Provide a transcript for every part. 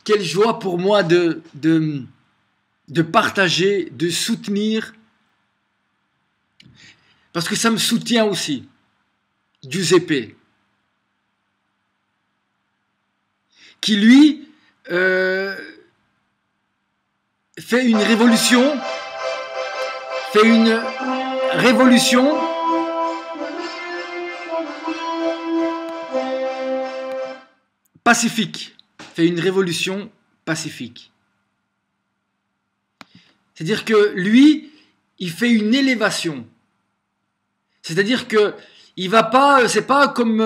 quelle joie pour moi de partager, de soutenir, parce que ça me soutient aussi, Giuseppe, qui lui fait une révolution pacifique, C'est-à-dire que lui, il fait une élévation. C'est-à-dire que il va pas, c'est pas comme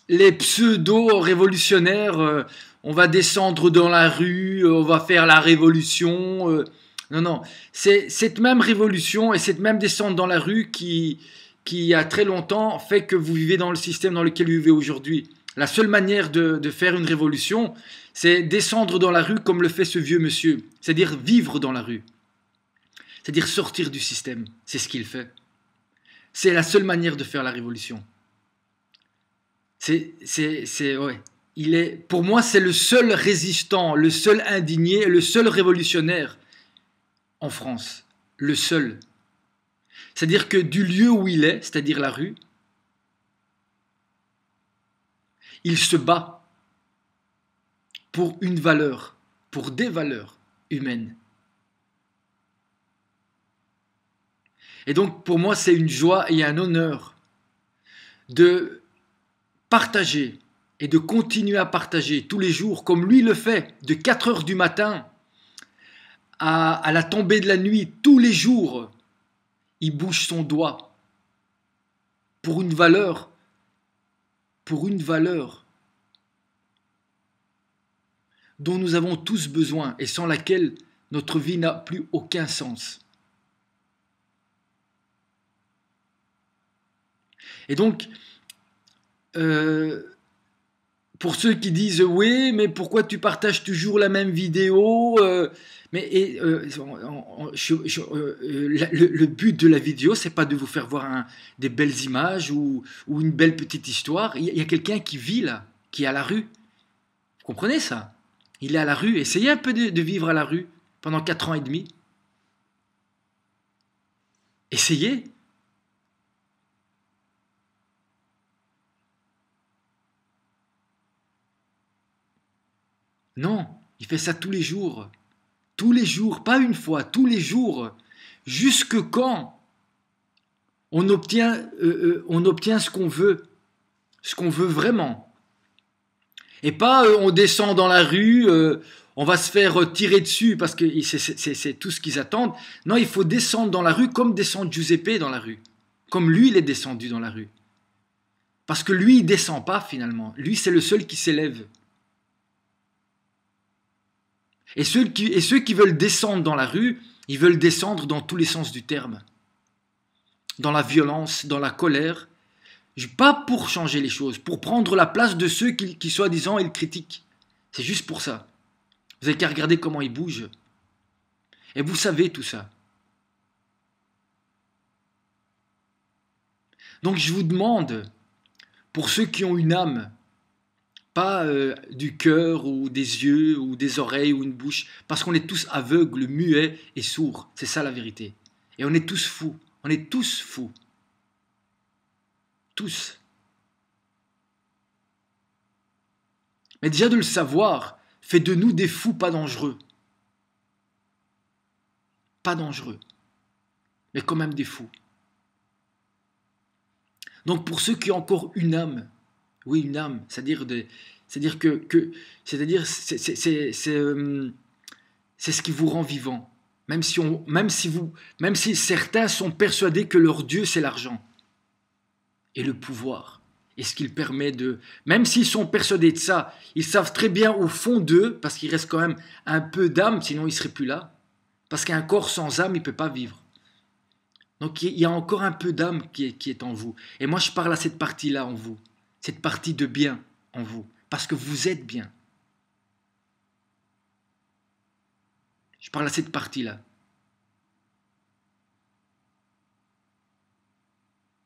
les pseudo-révolutionnaires. On va descendre dans la rue, on va faire la révolution. Non, c'est cette même révolution et cette même descente dans la rue qui il y a très longtemps fait que vous vivez dans le système dans lequel vous vivez aujourd'hui. La seule manière de faire une révolution, c'est descendre dans la rue comme le fait ce vieux monsieur, c'est-à-dire vivre dans la rue, c'est-à-dire sortir du système, c'est ce qu'il fait. C'est la seule manière de faire la révolution. Ouais. Pour moi, c'est le seul résistant, le seul indigné, le seul révolutionnaire en France, le seul. C'est-à-dire que du lieu où il est, c'est-à-dire la rue, il se bat pour une valeur, pour des valeurs humaines. Et donc, pour moi, c'est une joie et un honneur de partager et de continuer à partager tous les jours, comme lui le fait, de 4 heures du matin à la tombée de la nuit, tous les jours, il bouge son doigt pour une valeur dont nous avons tous besoin et sans laquelle notre vie n'a plus aucun sens. Et donc, pour ceux qui disent « Oui, mais pourquoi tu partages toujours la même vidéo ?» le but de la vidéo, c'est pas de vous faire voir des belles images ou une belle petite histoire. Il y a quelqu'un qui vit là, qui est à la rue. Vous comprenez ça? Il est à la rue. Essayez un peu de vivre à la rue pendant 4 ans et demi. Essayez. Non, il fait ça tous les jours. Tous les jours, pas une fois, tous les jours. Jusque quand on obtient ce qu'on veut vraiment. Et pas on descend dans la rue, on va se faire tirer dessus parce que c'est tout ce qu'ils attendent. Non, il faut descendre dans la rue comme descend Giuseppe dans la rue. Comme lui, il est descendu dans la rue. Parce que lui, il descend pas finalement. Lui, c'est le seul qui s'élève. Et ceux qui veulent descendre dans la rue, ils veulent descendre dans tous les sens du terme. Dans la violence, dans la colère. Pas pour changer les choses, pour prendre la place de ceux qui soi-disant, ils critiquent. C'est juste pour ça. Vous n'avez qu'à regarder comment ils bougent. Et vous savez tout ça. Donc je vous demande, pour ceux qui ont une âme, pas du cœur ou des yeux ou des oreilles ou une bouche, parce qu'on est tous aveugles, muets et sourds. C'est ça la vérité. Et on est tous fous. On est tous fous. Tous. Mais déjà de le savoir fait de nous des fous pas dangereux. Pas dangereux. Mais quand même des fous. Donc pour ceux qui ont encore une âme, oui une âme, c'est-à-dire c'est ce qui vous rend vivant. Même si certains sont persuadés que leur Dieu c'est l'argent et le pouvoir. Et ce qu'il permet de... Même s'ils sont persuadés de ça, ils savent très bien au fond d'eux, parce qu'il reste quand même un peu d'âme, sinon ils ne seraient plus là. Parce qu'un corps sans âme, il ne peut pas vivre. Donc il y a encore un peu d'âme qui est en vous. Et moi je parle à cette partie-là en vous. Cette partie de bien en vous. Parce que vous êtes bien. Je parle à cette partie-là.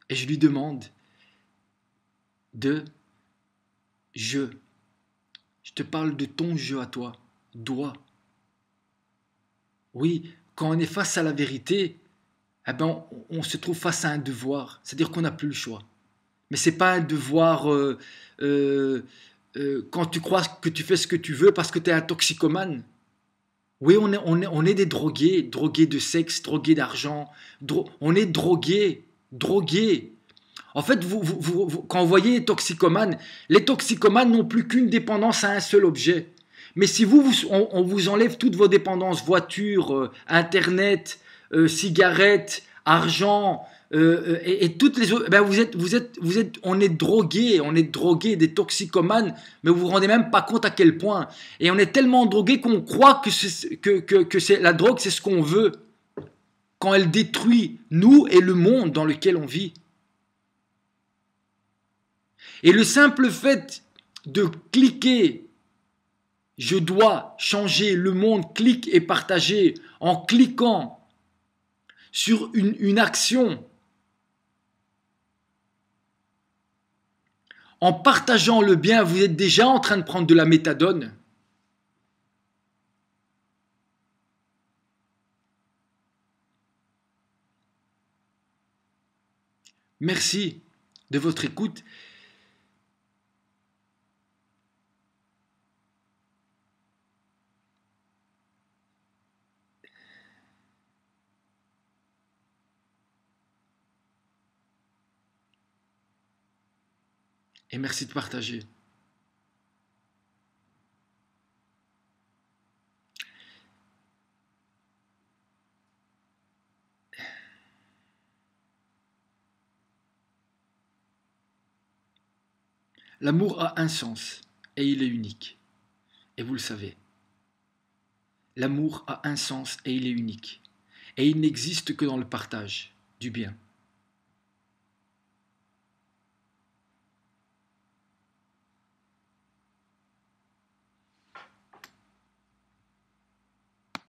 Et je lui demande de te parle de ton jeu à toi. Dois. Oui, quand on est face à la vérité, eh ben on se trouve face à un devoir. C'est-à-dire qu'on n'a plus le choix. Mais c'est pas un devoir euh, quand tu crois que tu fais ce que tu veux parce que tu es un toxicomane. Oui, on est des drogués, drogués de sexe, drogués d'argent. On est drogués, drogués. En fait, quand vous voyez les toxicomanes n'ont plus qu'une dépendance à un seul objet. Mais si on vous enlève toutes vos dépendances, voiture, internet, cigarettes, argent, et toutes les autres, ben on est drogué, des toxicomanes, mais vous vous rendez même pas compte à quel point. Et on est tellement drogué qu'on croit que la drogue, c'est ce qu'on veut, quand elle détruit nous et le monde dans lequel on vit. Et le simple fait de cliquer, je dois changer le monde, clique et partager, en cliquant sur une action, en partageant le bien, vous êtes déjà en train de prendre de la méthadone. Merci de votre écoute. Et merci de partager. L'amour a un sens et il est unique. Et vous le savez. L'amour a un sens et il est unique. Et il n'existe que dans le partage du bien.